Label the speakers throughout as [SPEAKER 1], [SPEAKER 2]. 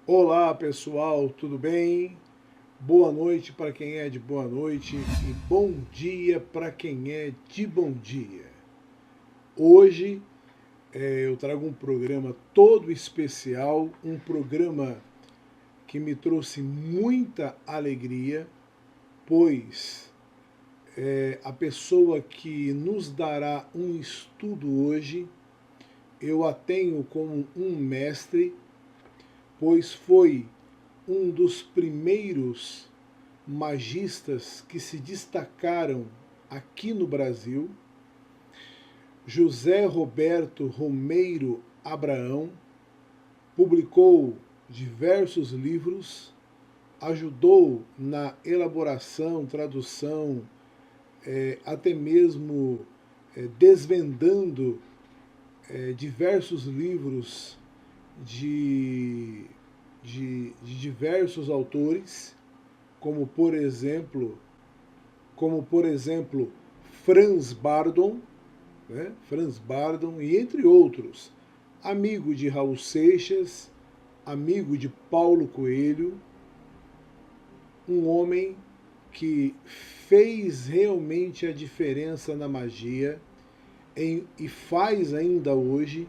[SPEAKER 1] Olá pessoal, tudo bem? Boa noite para quem é de boa noite e bom dia para quem é de bom dia. Hoje eu trago um programa todo especial, um programa que me trouxe muita alegria, pois a pessoa que nos dará um estudo hoje, eu a tenho como um mestre, pois foi um dos primeiros magistas que se destacaram aqui no Brasil, José Roberto Romeiro Abraão, publicou diversos livros, ajudou na elaboração, tradução, até mesmo desvendando diversos livros de, de diversos autores, como por exemplo Franz Bardon, né? Franz Bardon e entre outros, amigo de Raul Seixas, amigo de Paulo Coelho, um homem que fez realmente a diferença na magia e faz ainda hoje.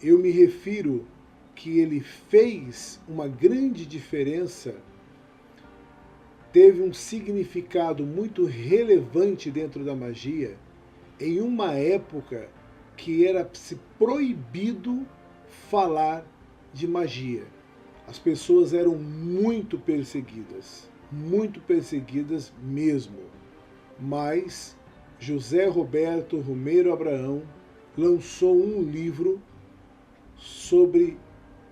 [SPEAKER 1] Eu me refiro que ele fez uma grande diferença, teve um significado muito relevante dentro da magia, em uma época que era se proibido falar de magia. As pessoas eram muito perseguidas mesmo. Mas José Roberto Romeiro Abraão lançou um livro sobre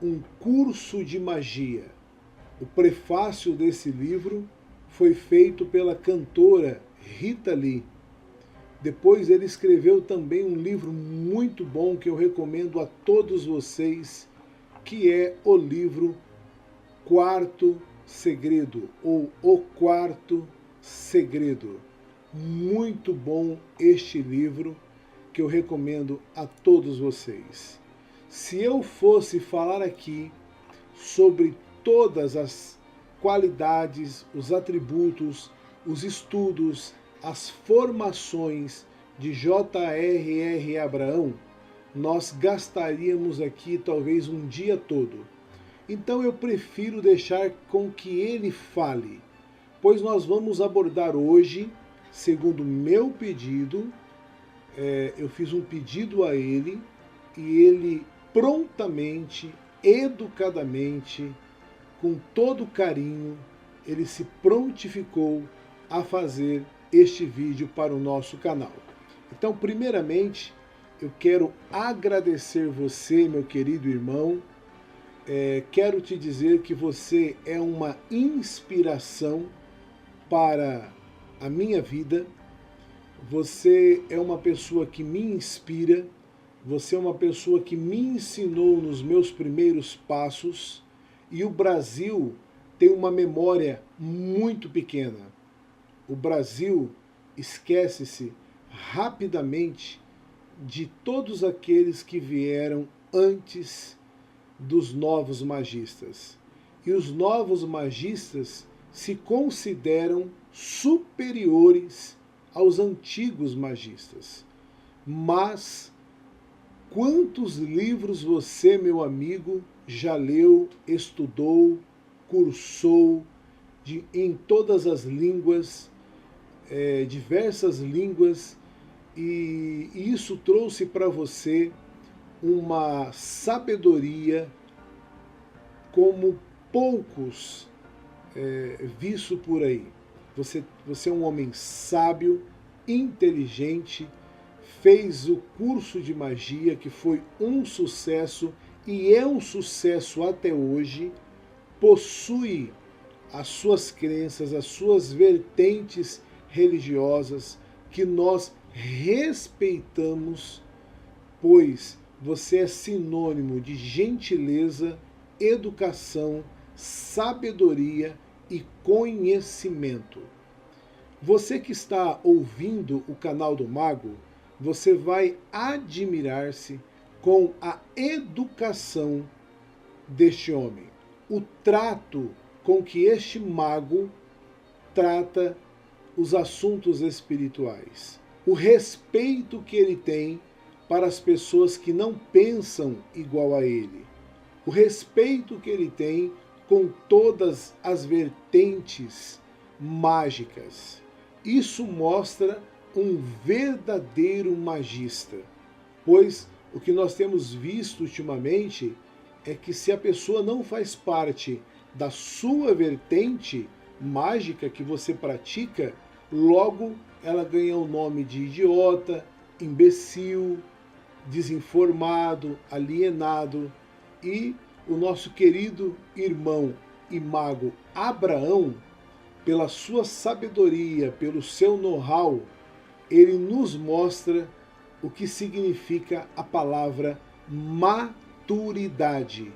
[SPEAKER 1] um curso de magia. O prefácio desse livro foi feito pela cantora Rita Lee. Depois ele escreveu também um livro muito bom que eu recomendo a todos vocês, que é o livro Quarto Segredo, ou O Quarto Segredo. Muito bom este livro, que eu recomendo a todos vocês. Se eu fosse falar aqui sobre todas as qualidades, os atributos, os estudos, as formações de J.R.R. Abraão, nós gastaríamos aqui talvez um dia todo. Então eu prefiro deixar com que ele fale, pois nós vamos abordar hoje, segundo meu pedido, eu fiz um pedido a ele e ele prontamente, educadamente, com todo carinho, ele se prontificou a fazer este vídeo para o nosso canal. Então, primeiramente, eu quero agradecer você, meu querido irmão. Quero te dizer que você é uma inspiração para a minha vida. Você é uma pessoa que me inspira. Você é uma pessoa que me ensinou nos meus primeiros passos. E o Brasil tem uma memória muito pequena. O Brasil esquece-se rapidamente de todos aqueles que vieram antes dos novos magistas. E os novos magistas se consideram superiores aos antigos magistas. Mas quantos livros você, meu amigo, já leu, estudou, cursou em todas as línguas, diversas línguas, e isso trouxe para você uma sabedoria como poucos visto por aí. Você é um homem sábio, inteligente, fez o curso de magia que foi um sucesso e é um sucesso até hoje, possui as suas crenças, as suas vertentes religiosas que nós respeitamos, pois você é sinônimo de gentileza, educação, sabedoria e conhecimento. Você que está ouvindo o canal do Mago, você vai admirar-se com a educação deste homem, o trato com que este mago trata os assuntos espirituais, o respeito que ele tem para as pessoas que não pensam igual a ele, o respeito que ele tem com todas as vertentes mágicas. Isso mostra um verdadeiro magista, pois o que nós temos visto ultimamente é que se a pessoa não faz parte da sua vertente mágica que você pratica, logo ela ganha o nome de idiota, imbecil, desinformado, alienado. E o nosso querido irmão e mago Abraão, pela sua sabedoria, pelo seu know-how, ele nos mostra o que significa a palavra maturidade.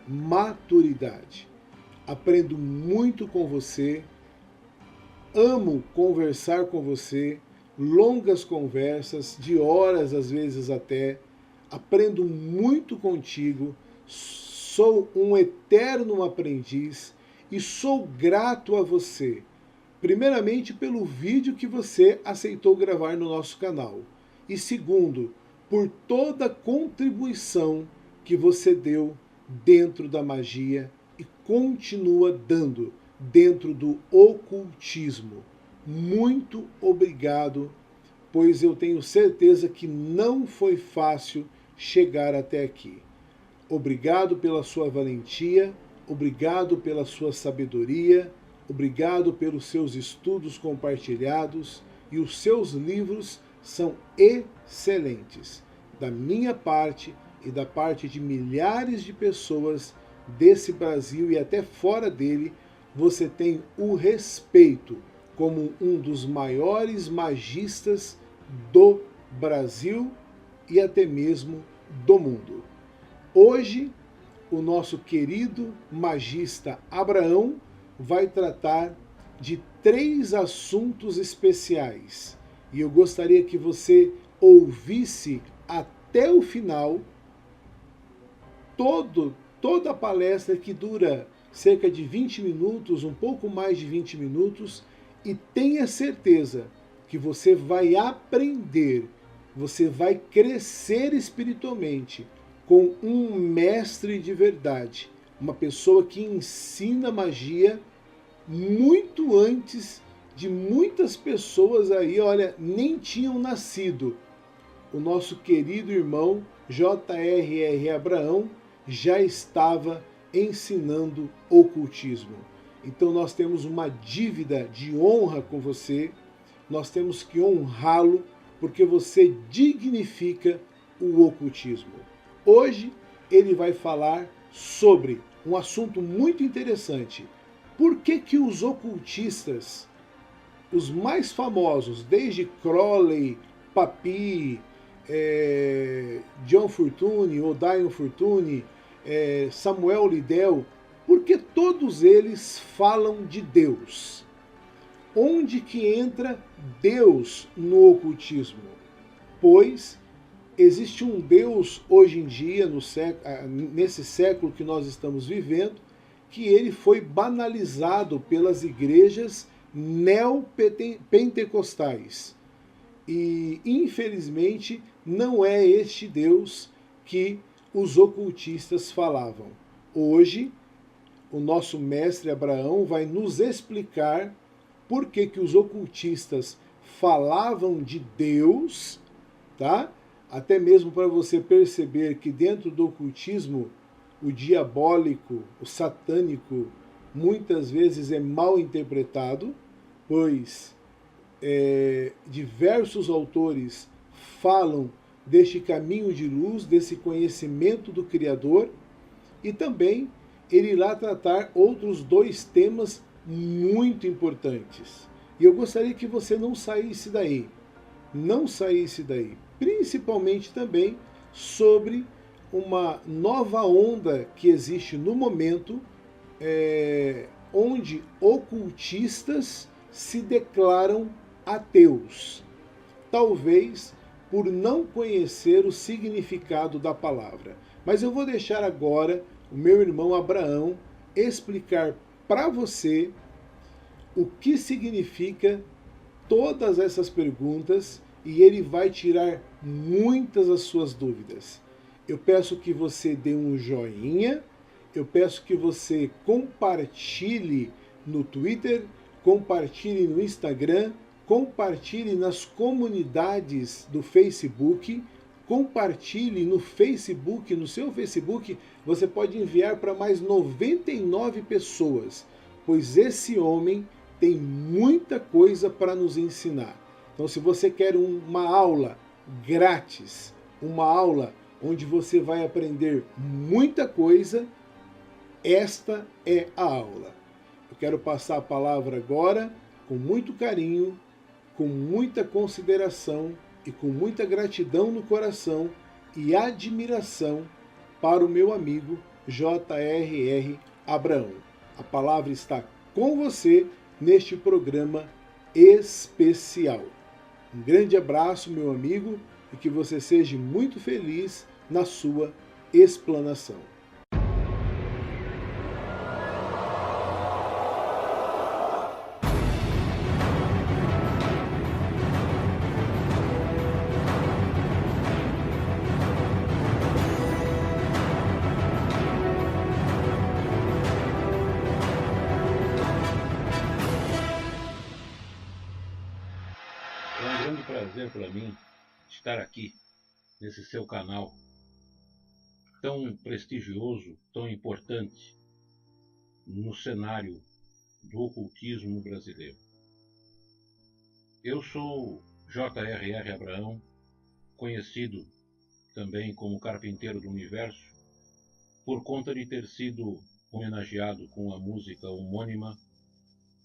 [SPEAKER 1] Maturidade. Aprendo muito com você, amo conversar com você, longas conversas, de horas às vezes até, aprendo muito contigo, sou um eterno aprendiz e sou grato a você, primeiramente pelo vídeo que você aceitou gravar no nosso canal e segundo, por toda a contribuição que você deu dentro da magia e continua dando dentro do ocultismo. Muito obrigado, pois eu tenho certeza que não foi fácil chegar até aqui. Obrigado pela sua valentia, obrigado pela sua sabedoria, obrigado pelos seus estudos compartilhados e os seus livros são excelentes. Da minha parte e da parte de milhares de pessoas desse Brasil e até fora dele, você tem o respeito como um dos maiores magistas do Brasil e até mesmo do mundo. Hoje, o nosso querido magista Abraão vai tratar de 3 assuntos especiais. E eu gostaria que você ouvisse até o final toda a palestra, que dura cerca de 20 minutos, um pouco mais de 20 minutos, e tenha certeza que você vai aprender, você vai crescer espiritualmente com um mestre de verdade, uma pessoa que ensina magia muito antes de muitas pessoas aí, olha, nem tinham nascido. O nosso querido irmão J.R.R. Abraão já estava ensinando ocultismo. Então nós temos uma dívida de honra com você, nós temos que honrá-lo, porque você dignifica o ocultismo. Hoje ele vai falar sobre um assunto muito interessante. Por que os ocultistas, os mais famosos, desde Crowley, Papy, John Fortune, Odion Fortune, Samuel Liddell, porque todos eles falam de Deus? Onde que entra Deus no ocultismo? Pois existe um Deus hoje em dia, nesse século que nós estamos vivendo, que ele foi banalizado pelas igrejas neopentecostais. E, infelizmente, não é este Deus que os ocultistas falavam. Hoje, o nosso mestre Abraão vai nos explicar por que os ocultistas falavam de Deus, tá? Até mesmo para você perceber que dentro do ocultismo, o diabólico, o satânico, muitas vezes é mal interpretado, pois diversos autores falam deste caminho de luz, desse conhecimento do Criador, e também ele irá tratar outros 2 temas muito importantes. E eu gostaria que você não saísse daí, principalmente também sobre uma nova onda que existe no momento, onde ocultistas se declaram ateus, talvez por não conhecer o significado da palavra. Mas eu vou deixar agora o meu irmão Abraão explicar para você o que significa todas essas perguntas e ele vai tirar muitas das suas dúvidas. Eu peço que você dê um joinha, eu peço que você compartilhe no Twitter, compartilhe no Instagram, compartilhe nas comunidades do Facebook, compartilhe no Facebook, no seu Facebook, você pode enviar para mais 99 pessoas, pois esse homem tem muita coisa para nos ensinar. Então, se você quer uma aula grátis, uma aula onde você vai aprender muita coisa, esta é a aula. Eu quero passar a palavra agora com muito carinho, com muita consideração e com muita gratidão no coração e admiração para o meu amigo J.R.R. Abraão. A palavra está com você neste programa especial. Um grande abraço, meu amigo, e que você seja muito feliz na sua explanação.
[SPEAKER 2] Prazer para mim estar aqui nesse seu canal tão prestigioso, tão importante no cenário do ocultismo brasileiro. Eu sou J.R.R. Abraão, conhecido também como Carpinteiro do Universo, por conta de ter sido homenageado com a música homônima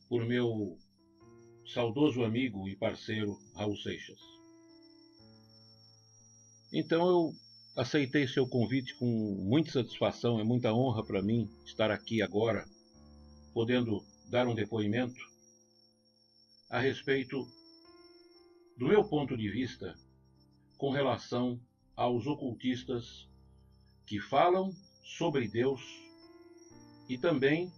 [SPEAKER 2] por meu saudoso amigo e parceiro Raul Seixas. Então eu aceitei seu convite com muita satisfação, é muita honra para mim estar aqui agora, podendo dar um depoimento a respeito do meu ponto de vista com relação aos ocultistas que falam sobre Deus e também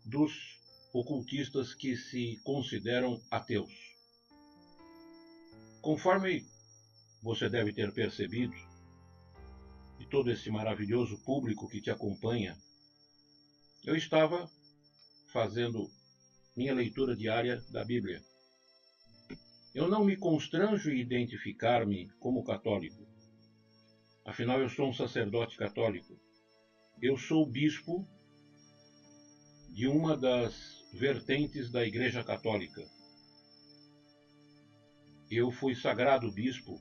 [SPEAKER 2] dos ocultistas que se consideram ateus. Conforme você deve ter percebido, e todo esse maravilhoso público que te acompanha, eu estava fazendo minha leitura diária da Bíblia. Eu não me constranjo em identificar-me como católico. Afinal, eu sou um sacerdote católico. Eu sou bispo de uma das vertentes da Igreja Católica. Eu fui sagrado bispo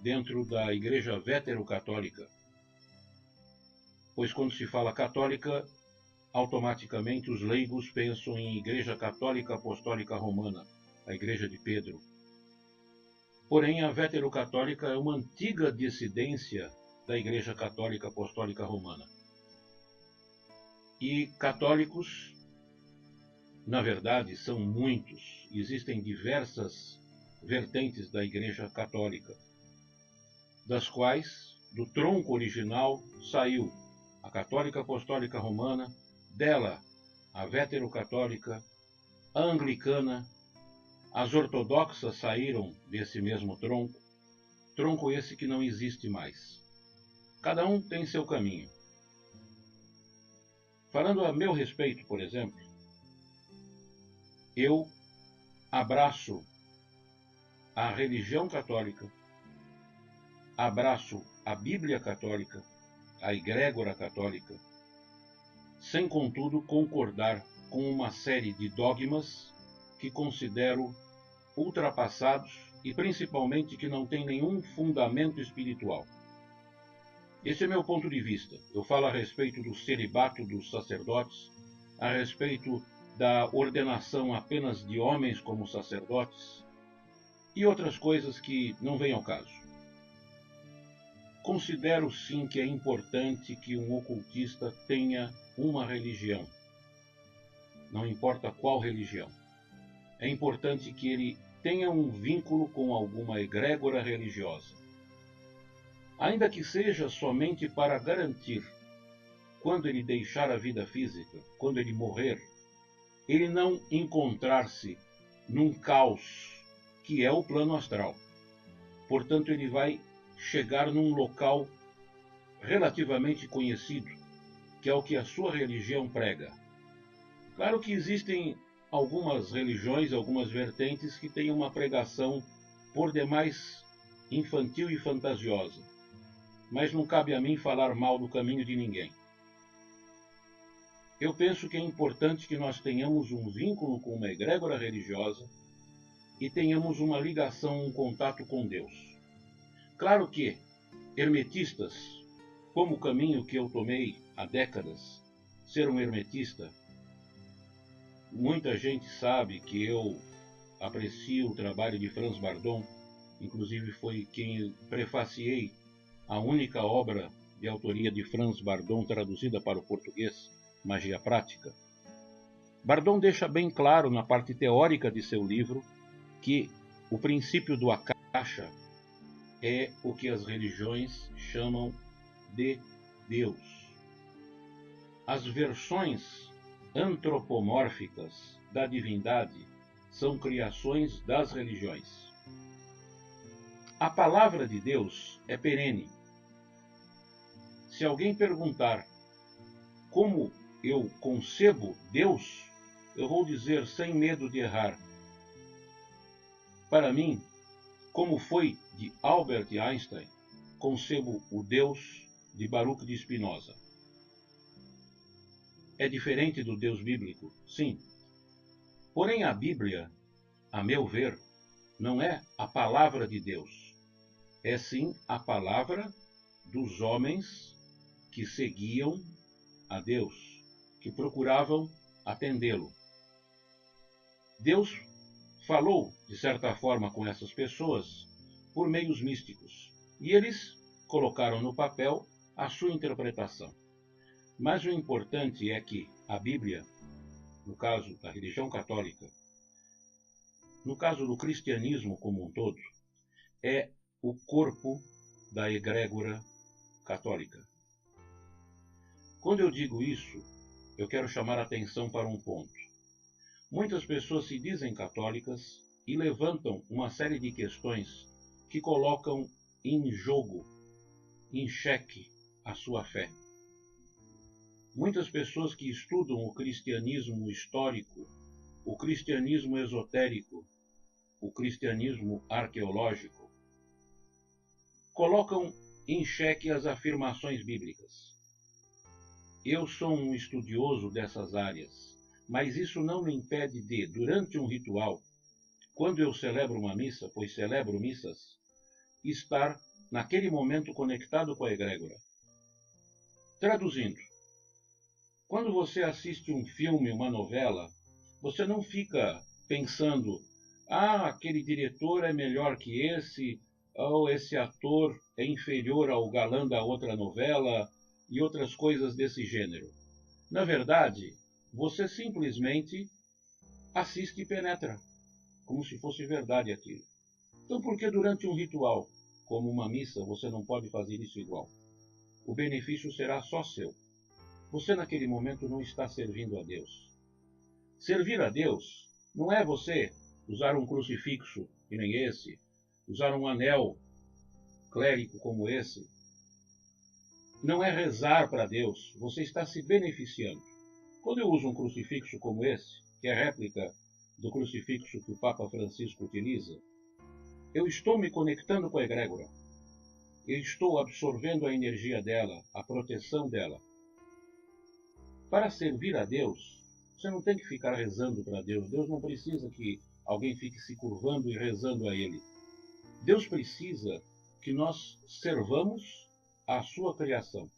[SPEAKER 2] dentro da Igreja Vétero-Católica, pois quando se fala católica, automaticamente os leigos pensam em Igreja Católica Apostólica Romana, a Igreja de Pedro. Porém, a Vétero-Católica é uma antiga dissidência da Igreja Católica Apostólica Romana. E católicos, na verdade, são muitos. Existem diversas vertentes da Igreja Católica, das quais, do tronco original, saiu a Católica Apostólica Romana, dela a Vétero-Católica, a Anglicana, as ortodoxas saíram desse mesmo tronco esse que não existe mais. Cada um tem seu caminho. Falando a meu respeito, por exemplo, eu abraço a religião católica, abraço a Bíblia católica, a egrégora católica, sem contudo concordar com uma série de dogmas que considero ultrapassados e principalmente que não têm nenhum fundamento espiritual. Esse é meu ponto de vista. Eu falo a respeito do celibato dos sacerdotes, a respeito da ordenação apenas de homens como sacerdotes e outras coisas que não vêm ao caso. Considero sim que é importante que um ocultista tenha uma religião. Não importa qual religião. É importante que ele tenha um vínculo com alguma egrégora religiosa. Ainda que seja somente para garantir quando ele deixar a vida física, quando ele morrer, ele não encontrar-se num caos que é o plano astral. Portanto, ele vai chegar num local relativamente conhecido, que é o que a sua religião prega. Claro que existem algumas religiões, algumas vertentes que têm uma pregação por demais infantil e fantasiosa, mas não cabe a mim falar mal do caminho de ninguém. Eu penso que é importante que nós tenhamos um vínculo com uma egrégora religiosa e tenhamos uma ligação, um contato com Deus. Claro que hermetistas, como o caminho que eu tomei há décadas, ser um hermetista, muita gente sabe que eu aprecio o trabalho de Franz Bardon, inclusive foi quem prefaciei a única obra de autoria de Franz Bardon traduzida para o português, Magia Prática. Bardon deixa bem claro na parte teórica de seu livro que o princípio do Akasha é o que as religiões chamam de Deus. As versões antropomórficas da divindade são criações das religiões. A palavra de Deus é perene. Se alguém perguntar como eu concebo Deus, eu vou dizer sem medo de errar. Para mim, como foi de Albert Einstein, concebo o Deus de Baruch de Spinoza. É diferente do Deus bíblico? Sim. Porém, a Bíblia, a meu ver, não é a palavra de Deus. É sim a palavra dos homens que seguiam a Deus, que procuravam atendê-lo. Deus falou, de certa forma, com essas pessoas por meios místicos, e eles colocaram no papel a sua interpretação. Mas o importante é que a Bíblia, no caso da religião católica, no caso do cristianismo como um todo, é o corpo da egrégora católica. Quando eu digo isso, eu quero chamar a atenção para um ponto. Muitas pessoas se dizem católicas e levantam uma série de questões que colocam em jogo, em xeque, a sua fé. Muitas pessoas que estudam o cristianismo histórico, o cristianismo esotérico, o cristianismo arqueológico, colocam em xeque as afirmações bíblicas. Eu sou um estudioso dessas áreas, mas isso não me impede de, durante um ritual, quando eu celebro uma missa, pois celebro missas, estar naquele momento conectado com a egrégora. Traduzindo, quando você assiste um filme, uma novela, você não fica pensando, aquele diretor é melhor que esse, ou esse ator é inferior ao galã da outra novela, e outras coisas desse gênero. Na verdade, você simplesmente assiste e penetra, como se fosse verdade aquilo. Então, por que durante um ritual, como uma missa, você não pode fazer isso igual? O benefício será só seu. Você naquele momento não está servindo a Deus. Servir a Deus não é você usar um crucifixo que nem esse, usar um anel clérico como esse. Não é rezar para Deus, você está se beneficiando. Quando eu uso um crucifixo como esse, que é réplica do crucifixo que o Papa Francisco utiliza, eu estou me conectando com a egrégora. Eu estou absorvendo a energia dela, a proteção dela. Para servir a Deus, você não tem que ficar rezando para Deus. Deus não precisa que alguém fique se curvando e rezando a Ele. Deus precisa que nós servamos a sua criação.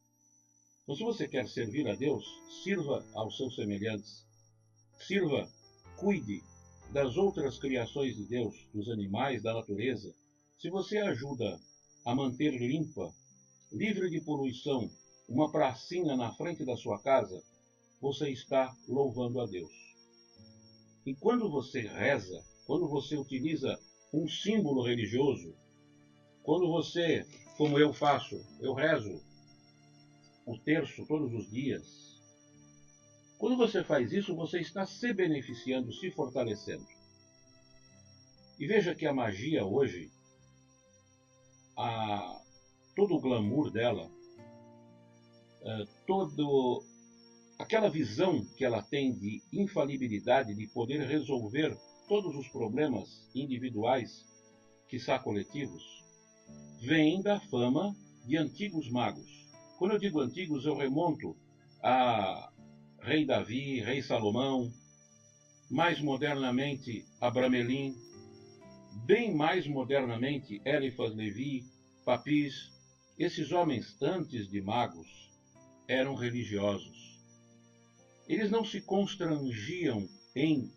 [SPEAKER 2] Então, se você quer servir a Deus, sirva aos seus semelhantes. Sirva, cuide das outras criações de Deus, dos animais, da natureza. Se você ajuda a manter limpa, livre de poluição, uma pracinha na frente da sua casa, você está louvando a Deus. E quando você reza, quando você utiliza um símbolo religioso, quando você, como eu faço, eu rezo o terço todos os dias. Quando você faz isso, você está se beneficiando, se fortalecendo. E veja que a magia hoje, todo o glamour dela, aquela visão que ela tem de infalibilidade, de poder resolver todos os problemas individuais, quiçá coletivos, vem da fama de antigos magos. Quando eu digo antigos, eu remonto a Rei Davi, Rei Salomão, mais modernamente Abramelin, bem mais modernamente Eliphas Levi, Papis. Esses homens, antes de magos, eram religiosos. Eles não se constrangiam em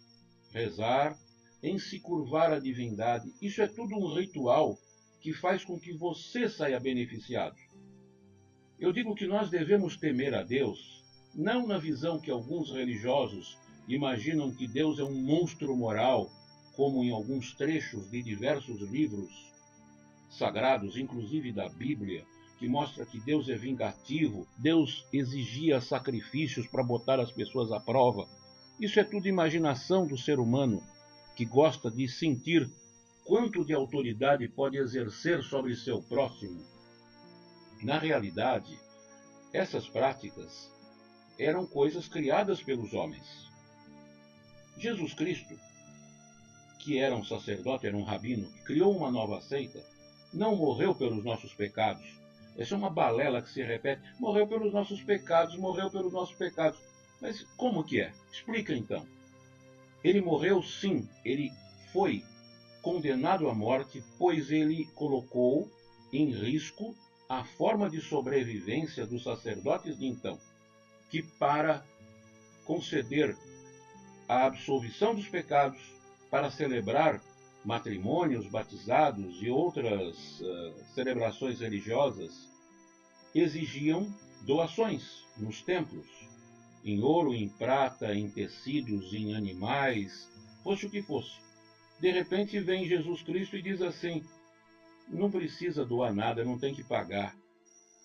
[SPEAKER 2] rezar, em se curvar à divindade. Isso é tudo um ritual que faz com que você saia beneficiado. Eu digo que nós devemos temer a Deus, não na visão que alguns religiosos imaginam que Deus é um monstro moral, como em alguns trechos de diversos livros sagrados, inclusive da Bíblia, que mostra que Deus é vingativo, Deus exigia sacrifícios para botar as pessoas à prova. Isso é tudo imaginação do ser humano, que gosta de sentir quanto de autoridade pode exercer sobre seu próximo. Na realidade, essas práticas eram coisas criadas pelos homens. Jesus Cristo, que era um sacerdote, era um rabino, que criou uma nova seita, não morreu pelos nossos pecados. Essa é uma balela que se repete. Morreu pelos nossos pecados, morreu pelos nossos pecados. Mas como que é? Explica então. Ele morreu sim, ele foi condenado à morte, pois ele colocou em risco a forma de sobrevivência dos sacerdotes de então, que para conceder a absolvição dos pecados, para celebrar matrimônios, batizados e outras celebrações religiosas, exigiam doações nos templos, em ouro, em prata, em tecidos, em animais, fosse o que fosse. De repente vem Jesus Cristo e diz assim: não precisa doar nada, não tem que pagar.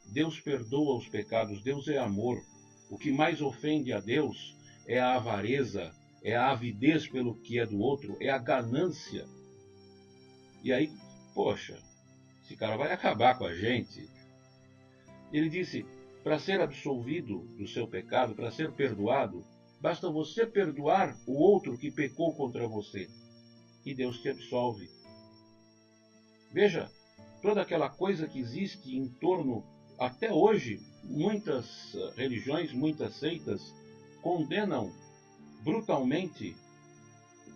[SPEAKER 2] Deus perdoa os pecados, Deus é amor. O que mais ofende a Deus é a avareza, é a avidez pelo que é do outro, é a ganância. E aí, poxa, esse cara vai acabar com a gente. Ele disse, para ser absolvido do seu pecado, para ser perdoado, basta você perdoar o outro que pecou contra você. E Deus te absolve. Veja, toda aquela coisa que existe em torno, até hoje, muitas religiões, muitas seitas, condenam brutalmente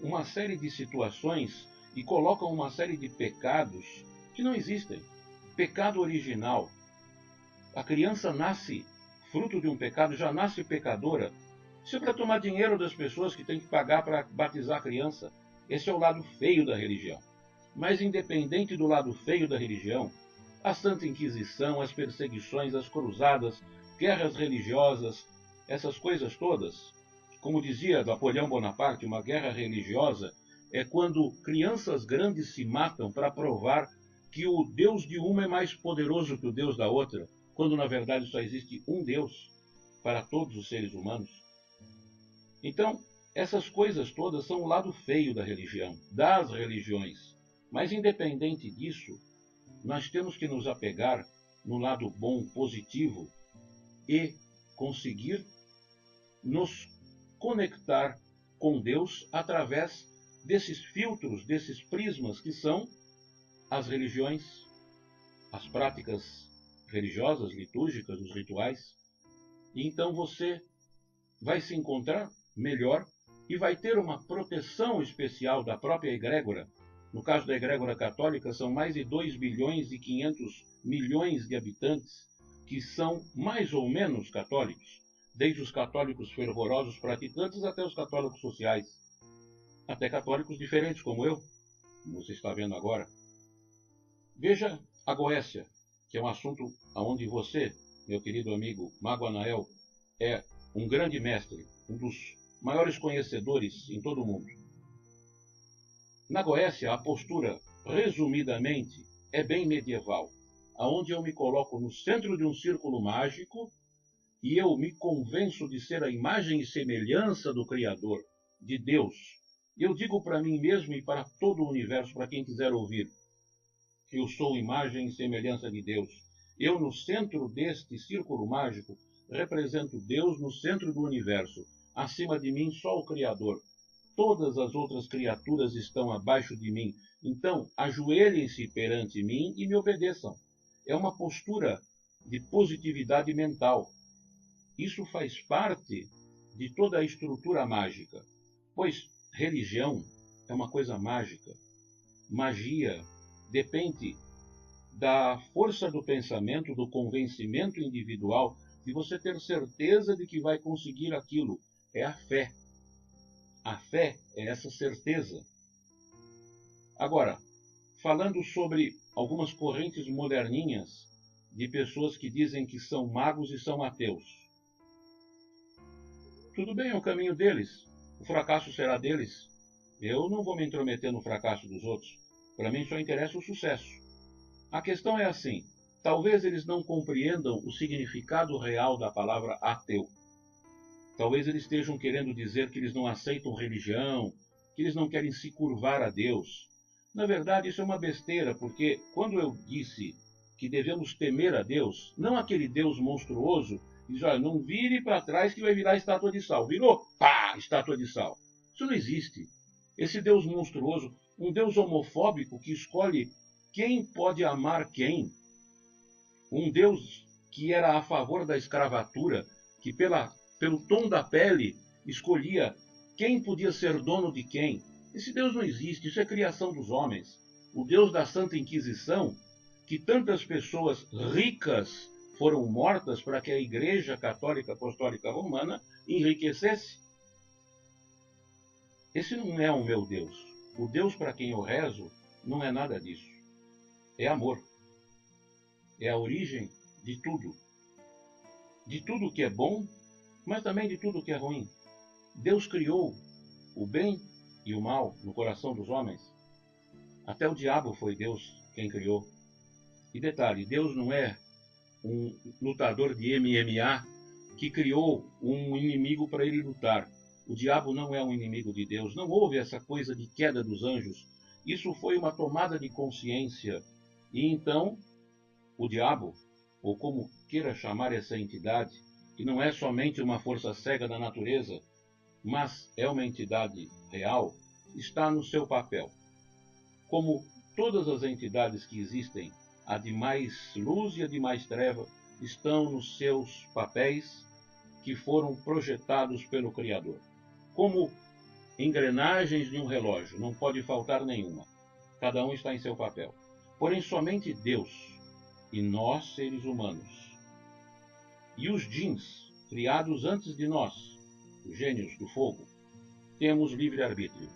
[SPEAKER 2] uma série de situações e colocam uma série de pecados que não existem. Pecado original. A criança nasce fruto de um pecado, já nasce pecadora. Isso é para tomar dinheiro das pessoas que têm que pagar para batizar a criança. Esse é o lado feio da religião. Mas independente do lado feio da religião, a Santa Inquisição, as perseguições, as cruzadas, guerras religiosas, essas coisas todas, como dizia Napoleão Bonaparte, uma guerra religiosa é quando crianças grandes se matam para provar que o Deus de uma é mais poderoso que o Deus da outra, quando na verdade só existe um Deus para todos os seres humanos. Então, essas coisas todas são o lado feio da religião, das religiões. Mas independente disso, nós temos que nos apegar no lado bom, positivo e conseguir nos conectar com Deus através desses filtros, desses prismas que são as religiões, as práticas religiosas, litúrgicas, os rituais. E então você vai se encontrar melhor e vai ter uma proteção especial da própria egrégora. No caso da egrégora católica, são mais de 2 bilhões e 500 milhões de habitantes que são mais ou menos católicos, desde os católicos fervorosos praticantes até os católicos sociais, até católicos diferentes como eu, como você está vendo agora. Veja a Goécia, que é um assunto onde você, meu querido amigo Mago Anael, é um grande mestre, um dos maiores conhecedores em todo o mundo. Na Goécia, a postura, resumidamente, é bem medieval, aonde eu me coloco no centro de um círculo mágico e eu me convenço de ser a imagem e semelhança do Criador, de Deus, eu digo para mim mesmo e para todo o universo, para quem quiser ouvir, que eu sou imagem e semelhança de Deus. Eu, no centro deste círculo mágico, represento Deus no centro do universo. Acima de mim, só o Criador. Todas as outras criaturas estão abaixo de mim. Então, ajoelhem-se perante mim e me obedeçam. É uma postura de positividade mental. Isso faz parte de toda a estrutura mágica, pois religião é uma coisa mágica. Magia depende da força do pensamento, do convencimento individual, de você ter certeza de que vai conseguir aquilo. É a fé. A fé é essa certeza. Agora, falando sobre algumas correntes moderninhas de pessoas que dizem que são magos e são ateus. Tudo bem, é o caminho deles. O fracasso será deles. Eu não vou me intrometer no fracasso dos outros. Para mim só interessa o sucesso. A questão é assim, talvez eles não compreendam o significado real da palavra ateu. Talvez eles estejam querendo dizer que eles não aceitam religião, que eles não querem se curvar a Deus. Na verdade, isso é uma besteira, porque quando eu disse que devemos temer a Deus, não aquele Deus monstruoso, diz, olha, não vire para trás que vai virar estátua de sal. Virou, pá, estátua de sal. Isso não existe. Esse Deus monstruoso, um Deus homofóbico que escolhe quem pode amar quem, um Deus que era a favor da escravatura, que pelo tom da pele escolhia quem podia ser dono de quem. Esse Deus não existe, isso é criação dos homens. O Deus da Santa Inquisição, que tantas pessoas ricas foram mortas para que a Igreja Católica Apostólica Romana enriquecesse. Esse não é o meu Deus. O Deus para quem eu rezo não é nada disso. É amor. É a origem de tudo. De tudo que é bom, mas também de tudo que é ruim. Deus criou o bem e o mal no coração dos homens. Até o diabo foi Deus quem criou. E detalhe, Deus não é um lutador de MMA que criou um inimigo para ele lutar. O diabo não é um inimigo de Deus. Não houve essa coisa de queda dos anjos. Isso foi uma tomada de consciência. E então, o diabo, ou como queira chamar essa entidade, que não é somente uma força cega da natureza, mas é uma entidade real, está no seu papel. Como todas as entidades que existem, a de mais luz e a de mais treva, estão nos seus papéis que foram projetados pelo Criador. Como engrenagens de um relógio, não pode faltar nenhuma. Cada um está em seu papel. Porém, somente Deus e nós, seres humanos, e os djinns, criados antes de nós, os gênios do fogo, temos livre-arbítrio.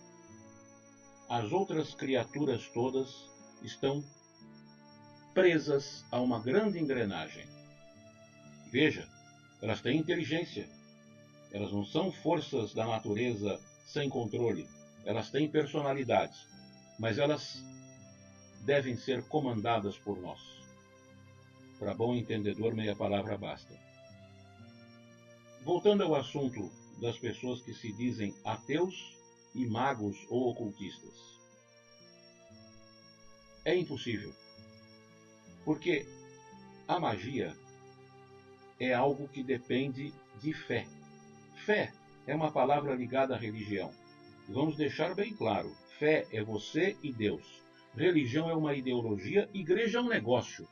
[SPEAKER 2] As outras criaturas todas estão presas a uma grande engrenagem. Veja, elas têm inteligência. Elas não são forças da natureza sem controle. Elas têm personalidade. Mas elas devem ser comandadas por nós. Para bom entendedor, meia palavra basta. Voltando ao assunto das pessoas que se dizem ateus e magos ou ocultistas. É impossível. Porque a magia é algo que depende de fé. Fé é uma palavra ligada à religião. Vamos deixar bem claro, fé é você e Deus. Religião é uma ideologia, igreja é um negócio.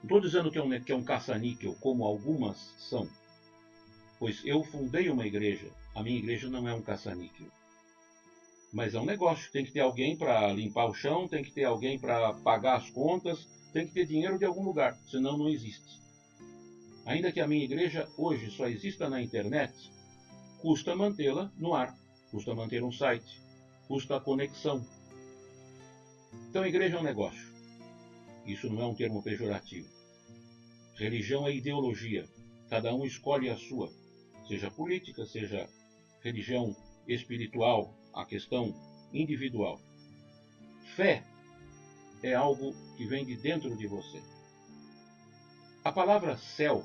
[SPEAKER 2] Não estou dizendo que é um caça-níquel, como algumas são. Pois eu fundei uma igreja, a minha igreja não é um caça-níquel. Mas é um negócio, tem que ter alguém para limpar o chão, tem que ter alguém para pagar as contas, tem que ter dinheiro de algum lugar, senão não existe. Ainda que a minha igreja hoje só exista na internet, custa mantê-la no ar, custa manter um site, custa a conexão. Então a igreja é um negócio. Isso não é um termo pejorativo. Religião é ideologia. Cada um escolhe a sua, seja política, seja religião espiritual, a questão individual. Fé é algo que vem de dentro de você. A palavra céu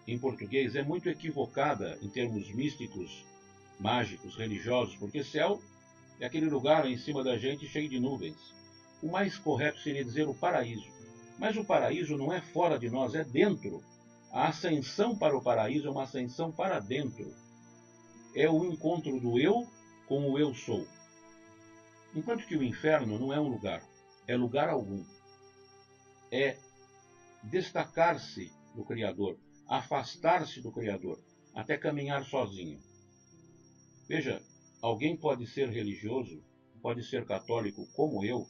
[SPEAKER 2] em português, é muito equivocada em termos místicos, mágicos, religiosos, porque céu é aquele lugar em cima da gente cheio de nuvens. O mais correto seria dizer o paraíso. Mas o paraíso não é fora de nós, é dentro. A ascensão para o paraíso é uma ascensão para dentro. É o encontro do eu com o eu sou. Enquanto que o inferno não é um lugar, é lugar algum. É destacar-se do Criador, afastar-se do Criador, até caminhar sozinho. Veja, alguém pode ser religioso, pode ser católico como eu,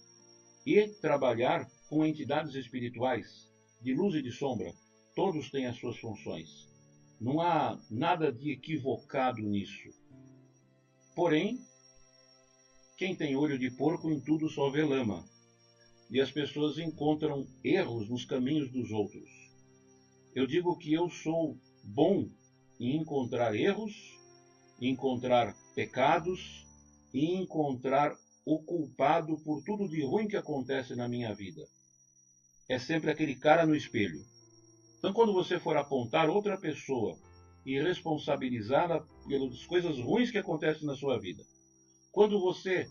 [SPEAKER 2] e trabalhar com entidades espirituais, de luz e de sombra. Todos têm as suas funções. Não há nada de equivocado nisso. Porém, quem tem olho de porco em tudo só vê lama. E as pessoas encontram erros nos caminhos dos outros. Eu digo que eu sou bom em encontrar erros, em encontrar pecados e encontrar o culpado por tudo de ruim que acontece na minha vida. É sempre aquele cara no espelho. Então, quando você for apontar outra pessoa e responsabilizá-la pelas coisas ruins que acontecem na sua vida, quando você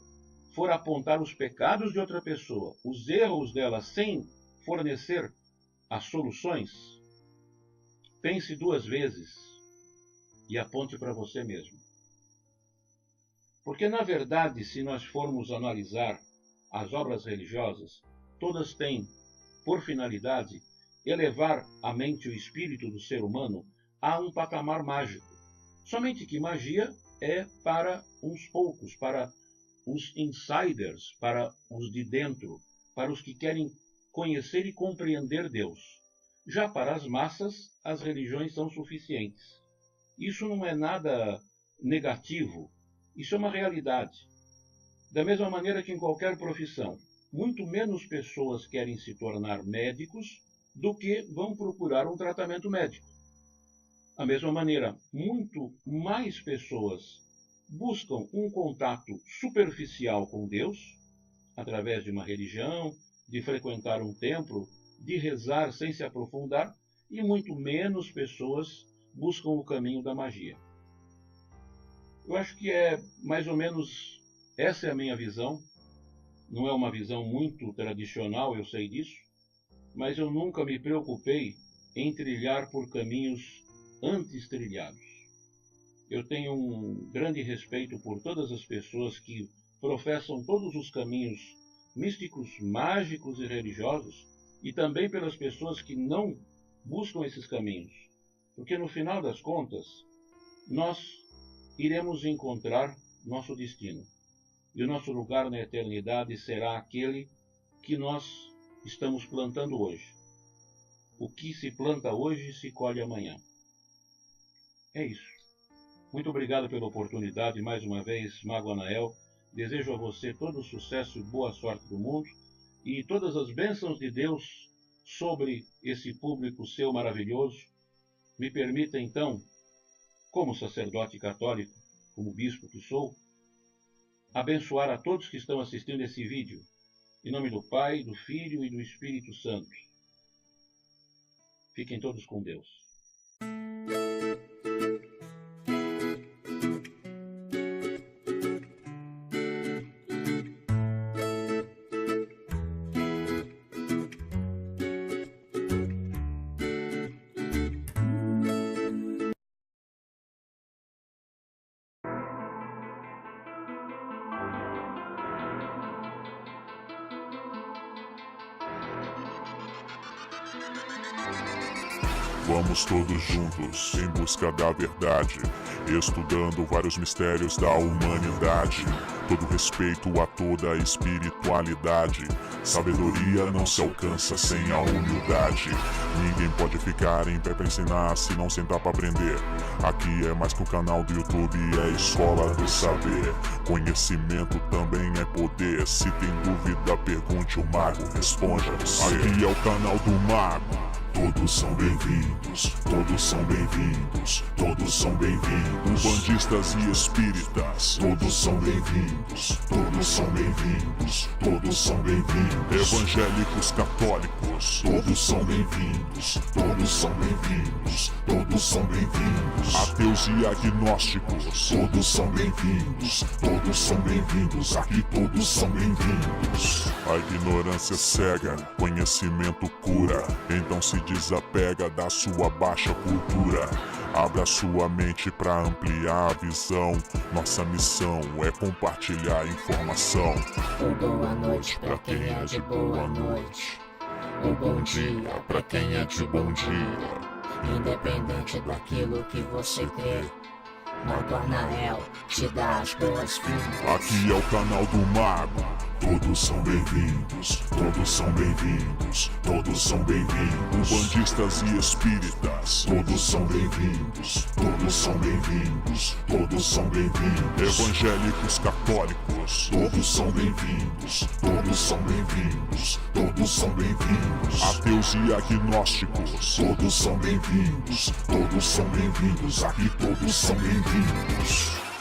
[SPEAKER 2] for apontar os pecados de outra pessoa, os erros dela, sem fornecer as soluções, pense duas vezes e aponte para você mesmo. Porque, na verdade, se nós formos analisar as obras religiosas, todas têm por finalidade elevar a mente e o espírito do ser humano a um patamar mágico. Somente que magia é para uns poucos, para os insiders, para os de dentro, para os que querem conhecer e compreender Deus. Já para as massas, as religiões são suficientes. Isso não é nada negativo, isso é uma realidade. Da mesma maneira que em qualquer profissão, muito menos pessoas querem se tornar médicos do que vão procurar um tratamento médico. Da mesma maneira, muito mais pessoas buscam um contato superficial com Deus, através de uma religião, de frequentar um templo, de rezar sem se aprofundar, e muito menos pessoas buscam o caminho da magia. Eu acho que é mais ou menos essa é a minha visão. Não é uma visão muito tradicional, eu sei disso, mas eu nunca me preocupei em trilhar por caminhos antes trilhados. Eu tenho um grande respeito por todas as pessoas que professam todos os caminhos místicos, mágicos e religiosos, e também pelas pessoas que não buscam esses caminhos. Porque no final das contas, nós iremos encontrar nosso destino. E o nosso lugar na eternidade será aquele que nós estamos plantando hoje. O que se planta hoje se colhe amanhã. É isso. Muito obrigado pela oportunidade, mais uma vez, Mago Anael. Desejo a você todo o sucesso e boa sorte do mundo e todas as bênçãos de Deus sobre esse público seu maravilhoso. Me permita, então, como sacerdote católico, como bispo que sou, abençoar a todos que estão assistindo esse vídeo. Em nome do Pai, do Filho e do Espírito Santo. Fiquem todos com Deus.
[SPEAKER 3] Vamos todos juntos em busca da verdade, estudando vários mistérios da humanidade. Todo respeito a toda a espiritualidade. Sabedoria não se alcança sem a humildade. Ninguém pode ficar em pé pra ensinar se não sentar pra aprender. Aqui é mais que um canal do YouTube, é escola do saber. Conhecimento também é poder. Se tem dúvida, pergunte, o mago responde a você. Aqui é o canal do mago. Todos são bem-vindos, todos são bem-vindos, todos são bem-vindos. Umbandistas e espíritas, todos são bem-vindos, todos são bem-vindos, todos são bem-vindos. Evangélicos católicos, todos são bem-vindos, todos são bem-vindos, todos são bem-vindos. Ateus e agnósticos, todos são bem-vindos, todos são bem-vindos, aqui todos são bem-vindos. A ignorância cega, conhecimento cura, então se desapega da sua baixa cultura. Abra sua mente para ampliar a visão. Nossa missão é compartilhar informação.
[SPEAKER 4] Ou boa noite pra quem é de boa noite. Ou bom dia pra quem é de bom dia. Independente daquilo que você crê, Mago Anael te dá as boas-vindas.
[SPEAKER 3] Aqui é o canal do Mago. Todos são bem-vindos, todos são bem-vindos, todos são bem-vindos. Umbandistas e espíritas, todos são bem-vindos, todos são bem-vindos, todos são bem-vindos. Evangélicos católicos, todos são bem-vindos, todos são bem-vindos, todos são bem-vindos. Ateus e agnósticos, todos são bem-vindos, todos são bem-vindos, aqui todos são bem-vindos.